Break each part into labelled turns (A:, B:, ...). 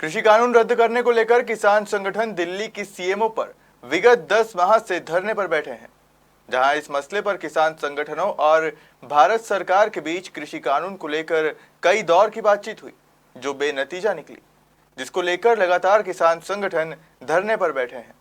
A: कृषि कानून रद्द करने को लेकर किसान संगठन दिल्ली की सीएमओ पर विगत 10 माह से धरने पर बैठे हैं। जहां इस मसले पर किसान संगठनों और भारत सरकार के बीच कृषि कानून को लेकर कई दौर की बातचीत हुई, जो बेनतीजा निकली, जिसको लेकर लगातार किसान संगठन धरने पर बैठे हैं।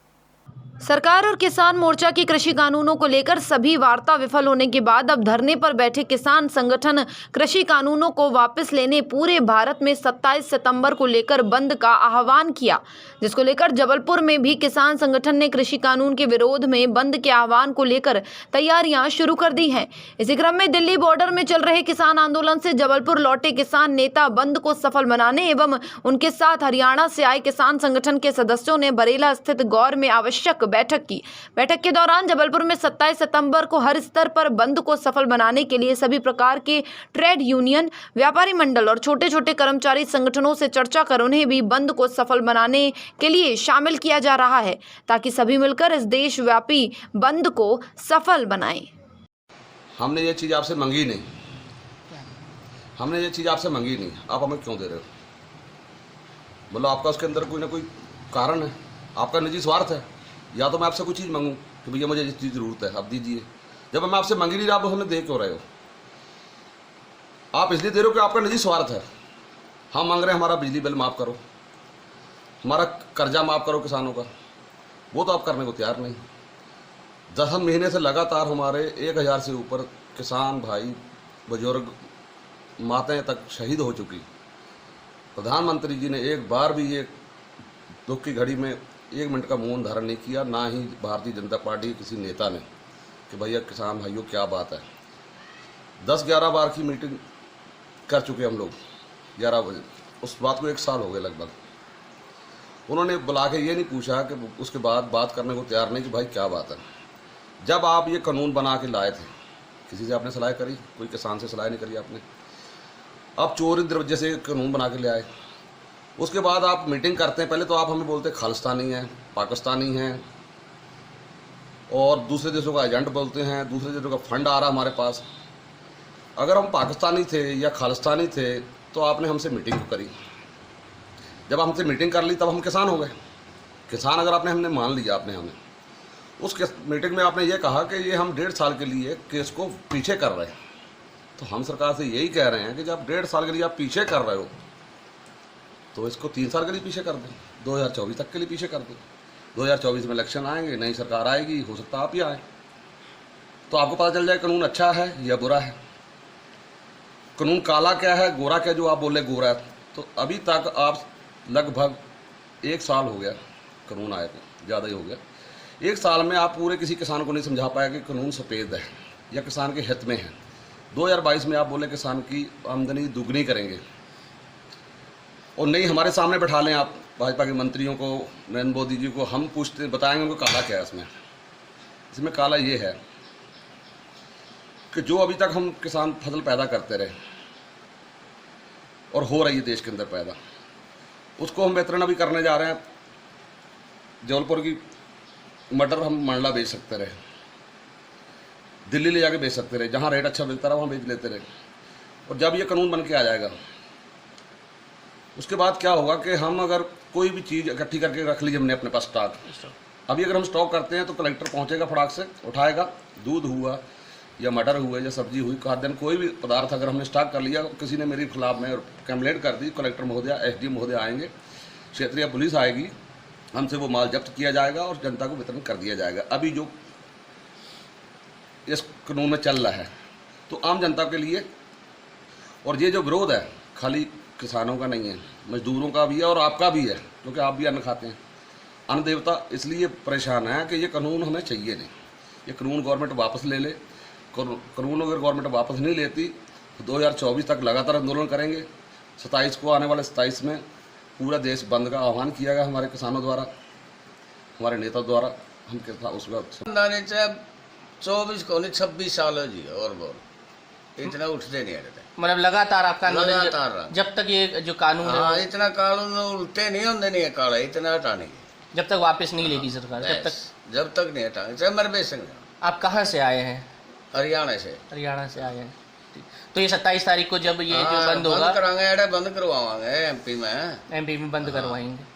B: सरकार और किसान मोर्चा की कृषि कानूनों को लेकर सभी वार्ता विफल होने के बाद अब धरने पर बैठे किसान संगठन कृषि कानूनों को वापस लेने पूरे भारत में 27 सितंबर को लेकर बंद का आह्वान किया, जिसको लेकर जबलपुर में भी किसान संगठन ने कृषि कानून के विरोध में बंद के आह्वान को लेकर तैयारियां शुरू कर दी हैं। इसी क्रम में दिल्ली बॉर्डर में चल रहे किसान आंदोलन से जबलपुर लौटे किसान नेता बंद को सफल बनाने एवं उनके साथ हरियाणा से आए किसान संगठन के सदस्यों ने बरेला स्थित गौर में आवश्यक बैठक की। बैठक के दौरान जबलपुर में 27 सितंबर को हर स्तर पर बंद को सफल बनाने के लिए सभी प्रकार के ट्रेड यूनियन, व्यापारी मंडल और छोटे छोटे कर्मचारी संगठनों से चर्चा कर उन्हें भी बंद को सफल बनाने के लिए शामिल किया जा रहा है, ताकि सभी मिलकर इस देशव्यापी बंद को सफल बनाएं।
C: हमने ये चीज़ आपसे मंगी नहीं, आप हमें क्यों दे रहे हो? बोलो आपका उसके अंदर कोई ना कोई कारण है, आपका निजी स्वार्थ है। या तो मैं आपसे कोई चीज़ मांगूं कि भैया मुझे इस चीज़ की ज़रूरत है, आप दीजिए। जब मैं आपसे मांगी नहीं रहा, आप हमें दे क्यों रहे हो? आप इसलिए दे रहे हो कि आपका निजी स्वार्थ है। हम मांग रहे हैं हमारा बिजली बिल माफ़ करो, हमारा कर्जा माफ़ करो किसानों का, वो तो आप करने को तैयार नहीं। 10 महीने से लगातार हमारे 1000 से ऊपर किसान भाई, बुजुर्ग, माताएं तक शहीद हो चुकी। प्रधानमंत्री जी ने एक बार भी ये दुख की घड़ी में 1 मिनट का मौन धारण नहीं किया, ना ही भारतीय जनता पार्टी के किसी नेता ने, कि भैया किसान भाइयों क्या बात है। 10-11 बार की मीटिंग कर चुके हम लोग, 11 बजे। उस बात को 1 साल हो गए लगभग। उन्होंने बुला के ये नहीं पूछा कि उसके बाद बात करने को तैयार नहीं कि भाई क्या बात है। जब आप ये कानून बना के लाए थे, किसी से आपने सलाह करी? कोई किसान से सलाह नहीं करी आपने। आप चोरी दरवाजे से कानून बना के ले आए। उसके बाद आप मीटिंग करते हैं, पहले तो आप हमें बोलते खालिस्तानी हैं, पाकिस्तानी हैं और दूसरे देशों का एजेंट बोलते हैं, दूसरे देशों का फंड आ रहा हमारे पास। अगर हम पाकिस्तानी थे या खालिस्तानी थे तो आपने हमसे मीटिंग क्यों करी? जब हमसे मीटिंग कर ली तब हम किसान हो गए। किसान अगर हमने मान लिया, आपने हमें उस मीटिंग में आपने ये कहा कि ये हम 1.5 साल के लिए केस को पीछे कर रहे हैं, तो हम सरकार से यही कह रहे हैं कि जब 1.5 साल के लिए आप पीछे कर रहे हो तो इसको 3 साल के लिए पीछे कर दें, 2024 तक के लिए पीछे कर दें। 2024 में इलेक्शन आएंगे, नई सरकार आएगी, हो सकता है आप ही आए, तो आपको पता चल जाए कानून अच्छा है या बुरा है, कानून काला क्या है, गोरा क्या। जो आप बोले गोरा है, तो अभी तक आप लगभग 1 साल हो गया कानून आए थे, ज़्यादा ही हो गया। 1 साल में आप पूरे किसी किसान को नहीं समझा पाए कि कानून सफ़ेद है या किसान के हित में है। 2022 में आप बोले किसान की आमदनी दुगनी करेंगे, और नहीं हमारे सामने बैठा लें आप भाजपा के मंत्रियों को, नरेंद्र मोदी जी को, हम पूछते बताएंगे उनको काला क्या है इसमें काला ये है कि जो अभी तक हम किसान फसल पैदा करते रहे और हो रही है देश के अंदर पैदा, उसको हम बेहतरीन अभी करने जा रहे हैं। जबलपुर की मटर हम मंडला बेच सकते रहे, दिल्ली ले जाके बेच सकते रहे, जहाँ रेट अच्छा मिलता रहा वहाँ बेच लेते रहे। और जब ये कानून बन के आ जाएगा, उसके बाद क्या होगा कि हम अगर कोई भी चीज़ इकट्ठी करके रख ली हमने अपने पास स्टॉक, अभी अगर हम स्टॉक करते हैं तो कलेक्टर पहुंचेगा, फटाक से उठाएगा, दूध हुआ या मटर हुआ या सब्जी हुई, खाद्यान्न कोई भी पदार्थ अगर हमने स्टॉक कर लिया, किसी ने मेरे खिलाफ में कंप्लेंट कर दी, कलेक्टर महोदया, एसडीएम महोदय आएंगे, क्षेत्रीय पुलिस आएगी, हमसे वो माल जब्त किया जाएगा और जनता को वितरण कर दिया जाएगा। अभी जो इस कानून में चल रहा है तो आम जनता के लिए, और ये जो विरोध है खाली किसानों का नहीं है, मजदूरों का भी है और आपका भी है, क्योंकि आप भी अन्न खाते हैं। अन्न देवता इसलिए परेशान है कि ये कानून हमें चाहिए नहीं। ये कानून गवर्नमेंट वापस ले ले। कानून अगर गवर्नमेंट वापस नहीं लेती तो 2024 तक लगातार आंदोलन करेंगे। 27 को आने वाले 27 में पूरा देश बंद का आह्वान किया गया हमारे किसानों द्वारा, हमारे नेता द्वारा। हम क्या उस वक्त
D: 24 को नहीं 26 साल हो जी, और बोल इतना उठते नहीं रहते,
E: मतलब लगातार आपका
D: लगातार
E: जब तक ये जो कानून है,
D: हाँ, इतना कानून उल्टे नहीं होते, नहीं काला इतना हटाने
E: जब तक वापस नहीं लेगी सरकार,
D: जब तक नहीं हटाने। चाहे मर बेच सकते।
E: आप कहाँ से आए हैं?
D: हरियाणा से।
E: हरियाणा से आए हैं। तो ये 27 तारीख को जब ये जो
D: हाँ,
E: बंद होगा
D: कराएंगे, बंद करवाएंगे एमपी में।
E: एमपी में बंद करवाएंगे।